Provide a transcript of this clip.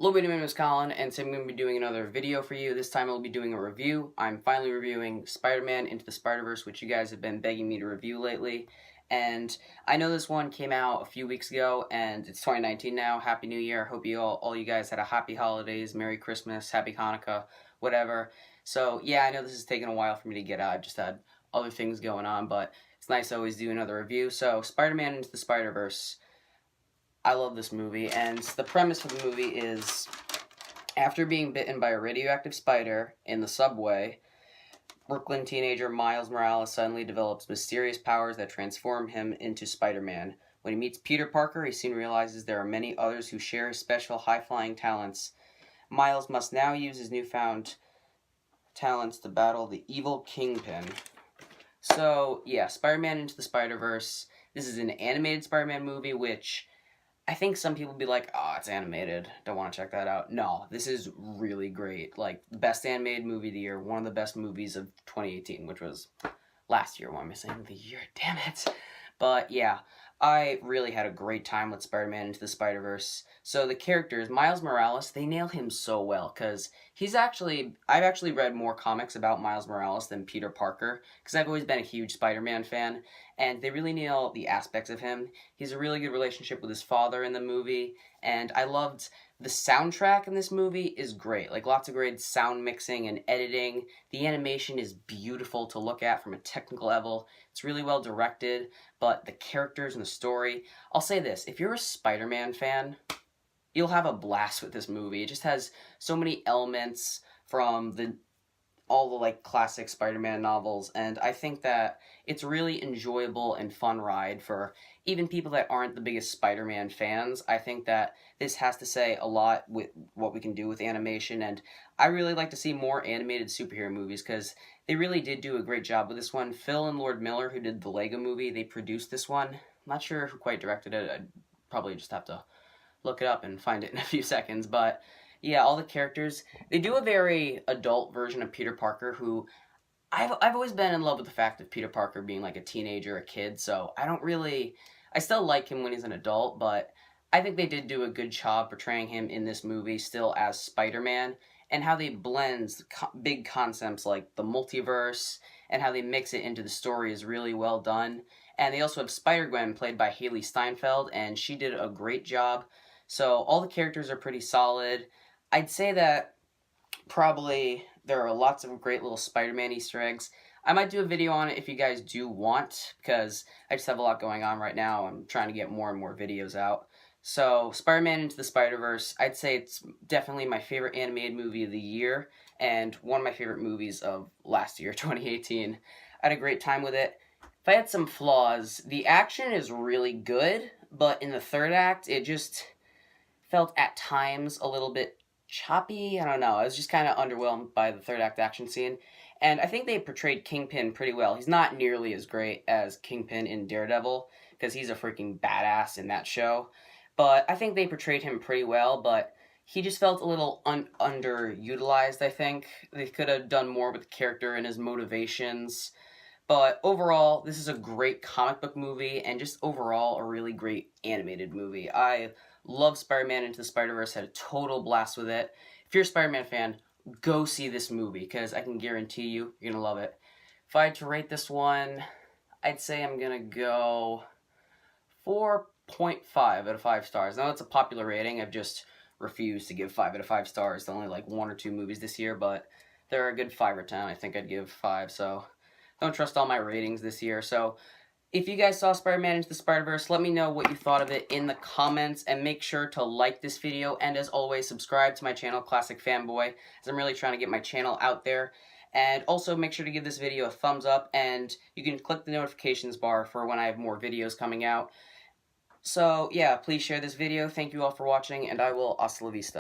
Hello, my name is Colin, and today I'm going to be doing another video for you. This time I'll be doing a review. I'm finally reviewing Spider-Man Into the Spider-Verse, which you guys have been begging me to review lately. And I know this one came out a few weeks ago, and it's 2019 now. Happy New Year. Hope all you guys had a happy holidays, Merry Christmas, Happy Hanukkah, whatever. So, yeah, I know this has taken a while for me to get out. I've just had other things going on, but it's nice to always do another review. So, Spider-Man Into the Spider-Verse. I love this movie, and the premise for the movie is, after being bitten by a radioactive spider in the subway, Brooklyn teenager Miles Morales suddenly develops mysterious powers that transform him into Spider-Man. When he meets Peter Parker, he soon realizes there are many others who share his special high-flying talents. Miles must now use his newfound talents to battle the evil Kingpin. So, yeah, Spider-Man Into the Spider-Verse. This is an animated Spider-Man movie, which I think some people be like, oh, it's animated, don't want to check that out. No, this is really great. Like, the best animated movie of the year, one of the best movies of 2018, which was last year. Why am I saying the year? Damn it. But, yeah, I really had a great time with Spider-Man Into the Spider-Verse. So the characters, Miles Morales, they nail him so well, because I've actually read more comics about Miles Morales than Peter Parker, because I've always been a huge Spider-Man fan, and they really nail the aspects of him. He's a really good relationship with his father in the movie, and I loved the soundtrack in this movie is great. Like, lots of great sound mixing and editing. The animation is beautiful to look at from a technical level. It's really well directed, but the characters and the story... I'll say this, if you're a Spider-Man fan, you'll have a blast with this movie. It just has so many elements from all the like classic Spider-Man novels, and I think that it's a really enjoyable and fun ride for even people that aren't the biggest Spider-Man fans. I think that this has to say a lot with what we can do with animation, and I really like to see more animated superhero movies because they really did do a great job with this one. Phil and Lord Miller, who did the Lego movie, they produced this one. I'm not sure who quite directed it. I'd probably just have to look it up and find it in a few seconds, but yeah, all the characters, they do a very adult version of Peter Parker, who I've always been in love with the fact of Peter Parker being like a teenager, a kid, so I still like him when he's an adult, but I think they did do a good job portraying him in this movie still as Spider-Man, and how they blend big concepts like the multiverse, and how they mix it into the story is really well done. And they also have Spider-Gwen, played by Haley Steinfeld, and she did a great job. So all the characters are pretty solid. I'd say that probably there are lots of great little Spider-Man Easter eggs. I might do a video on it if you guys do want, because I just have a lot going on right now. I'm trying to get more and more videos out. So, Spider-Man Into the Spider-Verse, I'd say it's definitely my favorite animated movie of the year, and one of my favorite movies of last year, 2018. I had a great time with it. If I had some flaws, the action is really good, but in the third act, it just felt at times a little bit choppy. I don't know. I was just kind of underwhelmed by the third act action scene. And I think they portrayed Kingpin pretty well. He's not nearly as great as Kingpin in Daredevil, because he's a freaking badass in that show. But I think they portrayed him pretty well, but he just felt a little underutilized, I think. They could have done more with the character and his motivations. But overall, this is a great comic book movie, and just overall a really great animated movie. I love Spider-Man Into the Spider-Verse, had a total blast with it. If you're a Spider-Man fan, go see this movie, because I can guarantee you're going to love it. If I had to rate this one, I'd say I'm going to go 4.5 out of 5 stars. Now, that's a popular rating. I've just refused to give 5 out of 5 stars to only like 1 or 2 movies this year, but there are a good 5 or 10. I think I'd give 5, so don't trust all my ratings this year. So if you guys saw Spider-Man Into the Spider-Verse, let me know what you thought of it in the comments, and make sure to like this video, and as always, subscribe to my channel, Classic Fanboy, as I'm really trying to get my channel out there. And also make sure to give this video a thumbs up, and you can click the notifications bar for when I have more videos coming out. So yeah, please share this video. Thank you all for watching, and I will hasta la vista.